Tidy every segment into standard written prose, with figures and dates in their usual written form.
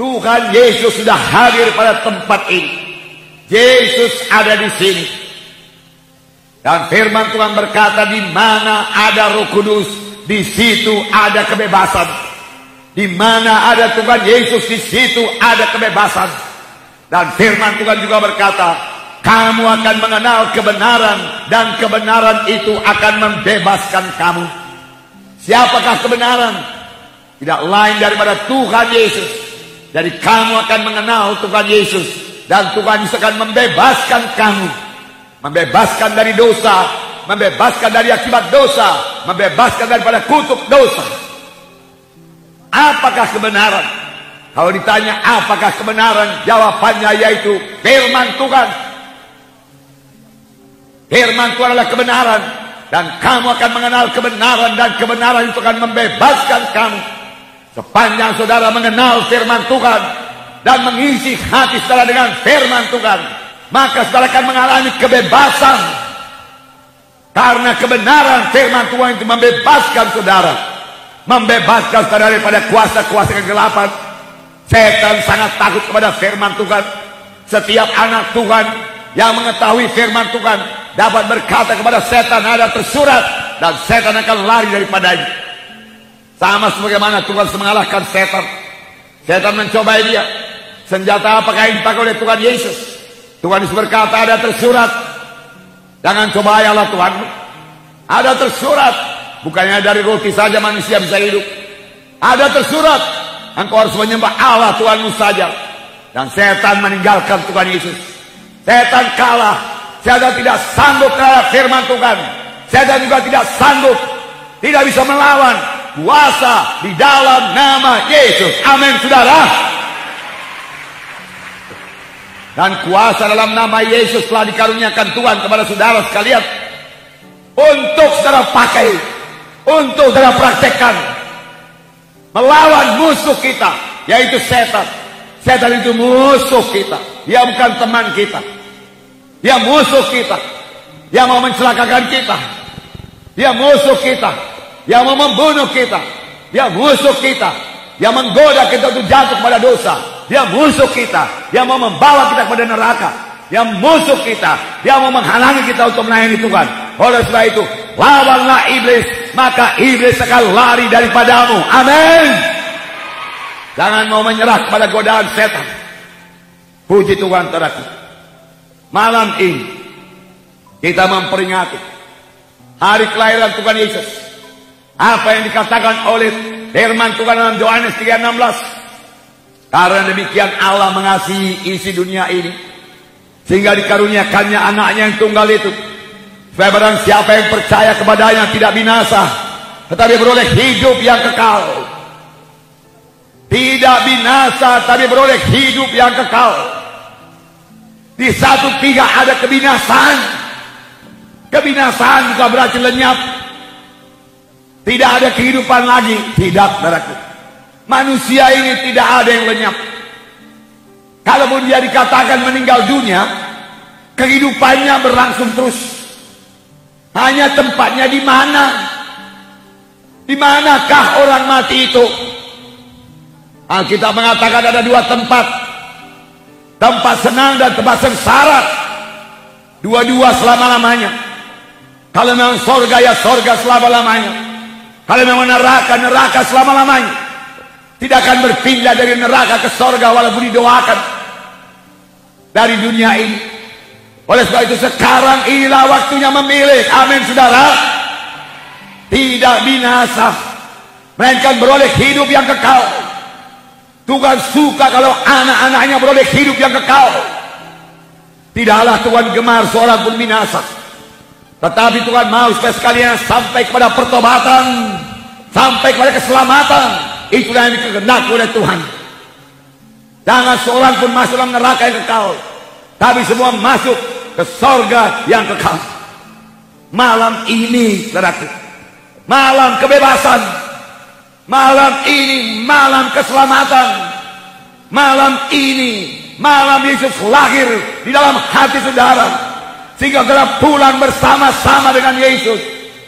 Tuhan Yesus sudah hadir pada tempat ini. Yesus ada di sini. Dan firman Tuhan berkata, di mana ada Roh Kudus, di situ ada kebebasan. Di mana ada Tuhan Yesus, di situ ada kebebasan. Dan firman Tuhan juga berkata, kamu akan mengenal kebenaran, dan kebenaran itu akan membebaskan kamu. Siapakah kebenaran? Tidak lain daripada Tuhan Yesus. Jadi kamu akan mengenal Tuhan Yesus, dan Tuhan Yesus akan membebaskan kamu. Membebaskan dari dosa, membebaskan dari akibat dosa, membebaskan daripada kutuk dosa. Apakah kebenaran? Kalau ditanya apakah kebenaran, jawabannya yaitu firman Tuhan. Firman Tuhan adalah kebenaran, dan kamu akan mengenal kebenaran, dan kebenaran itu akan membebaskan kamu. Sepanjang saudara mengenal firman Tuhan dan mengisi hati saudara dengan firman Tuhan, maka saudara akan mengalami kebebasan. Karena kebenaran firman Tuhan itu membebaskan saudara. Membebaskan saudara daripada kuasa-kuasa kegelapan. Setan sangat takut kepada firman Tuhan. Setiap anak Tuhan yang mengetahui firman Tuhan dapat berkata kepada setan, ada tersurat, dan setan akan lari daripadanya. Sama sebagaimana Tuhan mengalahkan setan. Setan mencobai dia. Senjata apakah yang dipakai oleh Tuhan Yesus? Tuhan Yesus berkata, ada tersurat, jangan cobai Allah Tuhanmu. Ada tersurat, bukannya dari roti saja manusia bisa hidup. Ada tersurat, engkau harus menyembah Allah Tuhanmu saja. Dan setan meninggalkan Tuhan Yesus. Setan kalah. Setan tidak sanggup terhadap firman Tuhan. Setan juga tidak sanggup, tidak bisa melawan kuasa di dalam nama Yesus. Amin, saudara. Dan kuasa dalam nama Yesus telah dikaruniakan Tuhan kepada saudara sekalian, untuk saudara pakai, untuk saudara praktekkan, melawan musuh kita, yaitu setan. Setan itu musuh kita. Dia bukan teman kita. Dia musuh kita. Dia mau mencelakakan kita. Dia musuh kita. Yang mau membunuh kita. Dia musuh kita. Yang menggoda kita untuk jatuh kepada dosa. Dia musuh kita. Yang mau membawa kita kepada neraka. Yang musuh kita. Yang mau menghalangi kita untuk melayani Tuhan. Oleh sebab itu, lawanlah iblis, maka iblis akan lari daripadamu. Amin. Jangan mau menyerah kepada godaan setan. Puji Tuhan, saudaraku. Malam ini kita memperingati hari kelahiran Tuhan Yesus. Apa yang dikatakan oleh firman Tuhan dalam Yohanes 3:16. Karena demikian Allah mengasihi isi dunia ini, sehingga dikaruniakannya anaknya yang tunggal itu, supaya barang siapa yang percaya kepadanya tidak binasa, tetapi beroleh hidup yang kekal. Tidak binasa, tapi beroleh hidup yang kekal. Di 1:3 ada kebinasaan. Kebinasaan juga berarti lenyap. Tidak ada kehidupan lagi. Tidak, saudaraku. Manusia ini tidak ada yang lenyap. Kalaupun dia dikatakan meninggal dunia, kehidupannya berlangsung terus. Hanya tempatnya di mana? Di manakah orang mati itu? Alkitab mengatakan ada dua tempat. Tempat senang dan tempat sengsara. Dua-dua selama-lamanya. Kalau memang sorga, ya sorga selama-lamanya. Kalau memang neraka, neraka selama-lamanya. Tidak akan berpindah dari neraka ke sorga walaupun didoakan dari dunia ini. Oleh sebab itu sekarang inilah waktunya memilih. Amin, saudara. Tidak binasa, melainkan beroleh hidup yang kekal. Tuhan suka kalau anak-anaknya beroleh hidup yang kekal. Tidaklah Tuhan gemar seorang pun binasa, tetapi Tuhan mau supaya sekalian sampai kepada pertobatan, sampai kepada keselamatan. Itulah yang dikehendaki oleh Tuhan. Jangan seorang pun masuk dalam neraka yang kekal, tapi semua masuk ke sorga yang kekal. Malam ini, saudaraku, malam kebebasan. Malam ini malam keselamatan. Malam ini malam Yesus lahir di dalam hati saudara. sehingga saudara pulang bersama-sama dengan Yesus,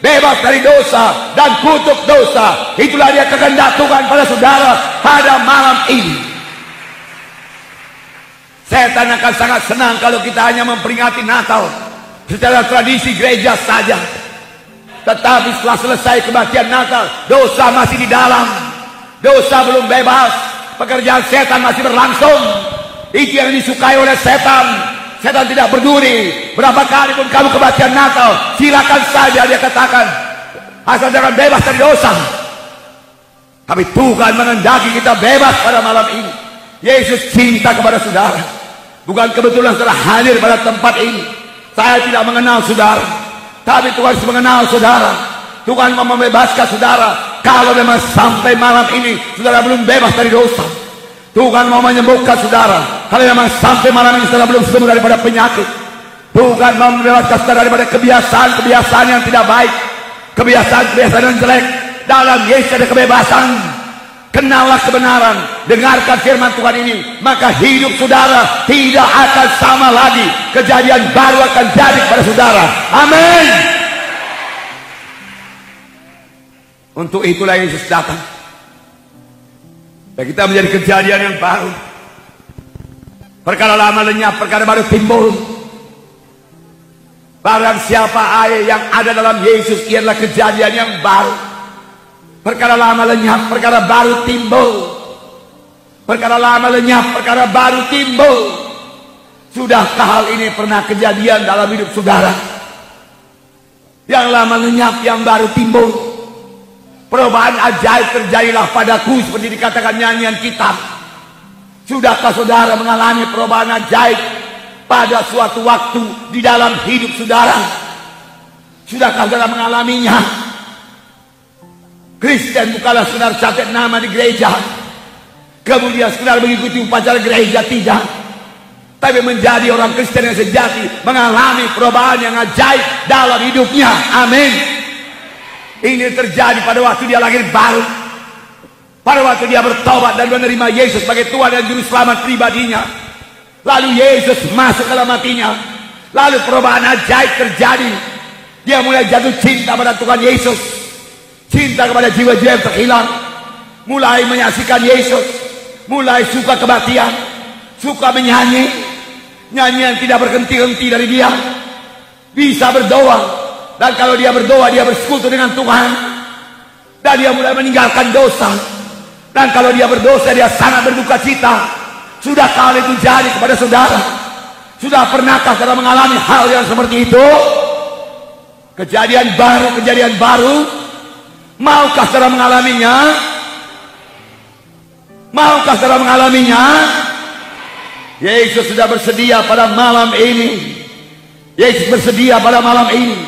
bebas dari dosa dan kutuk dosa. Itulah dia kehendak Tuhan pada saudara pada malam ini. Setan akan sangat senang kalau kita hanya memperingati Natal secara tradisi gereja saja. Tetapi setelah selesai kebaktian Natal, dosa masih di dalam, dosa belum bebas, pekerjaan setan masih berlangsung. Itu yang disukai oleh setan. Setan tidak peduli berapa kali pun kamu kebaktian Natal, silakan saja, dia katakan, asal jangan bebas dari dosa. Tapi Tuhan mengendaki kita bebas pada malam ini. Yesus cinta kepada saudara. Bukan kebetulan saudara hadir pada tempat ini. Saya tidak mengenal saudara, tapi Tuhan mengenal saudara. Tuhan mau membebaskan saudara. Kalau memang sampai malam ini saudara belum bebas dari dosa, Tuhan mau menyembuhkan saudara. Kalau memang sampai malam ini saudara belum sembuh daripada penyakit, Tuhan mau membebaskan saudara daripada kebiasaan-kebiasaan yang tidak baik, kebiasaan-kebiasaan yang jelek. Dalam Yesus ada kebebasan. Kenallah kebenaran, dengarkan firman Tuhan ini, maka hidup saudara tidak akan sama lagi. Kejadian baru akan jadi pada saudara. Amin. Untuk itulah Yesus datang, dan kita menjadi kejadian yang baru. Perkara lama lenyap, perkara baru timbul. Barang siapa yang ada dalam Yesus, ialah kejadian yang baru. Perkara lama lenyap, perkara baru timbul. Perkara lama lenyap, perkara baru timbul. Sudahkah hal ini pernah kejadian dalam hidup saudara? Yang lama lenyap, yang baru timbul. Perubahan ajaib terjadilah padaku, seperti dikatakan nyanyian kita. Sudahkah saudara mengalami perubahan ajaib pada suatu waktu di dalam hidup saudara? Sudahkah saudara mengalaminya? Kristen bukanlah sekedar catat nama di gereja, kemudian sekedar mengikuti upacara gereja, tidak. Tapi menjadi orang Kristen yang sejati, mengalami perubahan yang ajaib dalam hidupnya. Amin. Ini terjadi pada waktu dia lahir baru, pada waktu dia bertobat dan menerima Yesus sebagai Tuhan dan Juru Selamat pribadinya. Lalu Yesus masuk dalam hatinya, lalu perubahan ajaib terjadi. Dia mulai jatuh cinta pada Tuhan Yesus, cinta kepada jiwa-jiwa yang terhilang, mulai menyaksikan Yesus, mulai suka kebaktian, suka menyanyi, nyanyian tidak berhenti-henti dari dia, bisa berdoa, dan kalau dia berdoa dia bersekutu dengan Tuhan, dan dia mulai meninggalkan dosa, dan kalau dia berdosa dia sangat berduka cita. Sudah kali itu jadi kepada saudara? Sudah pernahkah saudara mengalami hal yang seperti itu? Kejadian baru. Maukah saudara mengalaminya? Maukah saudara mengalaminya? Yesus sudah bersedia pada malam ini. Yesus bersedia pada malam ini.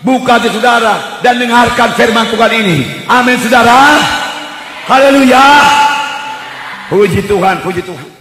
Buka hati saudara dan dengarkan firman Tuhan ini. Amin saudara. Haleluya. Puji Tuhan, puji Tuhan.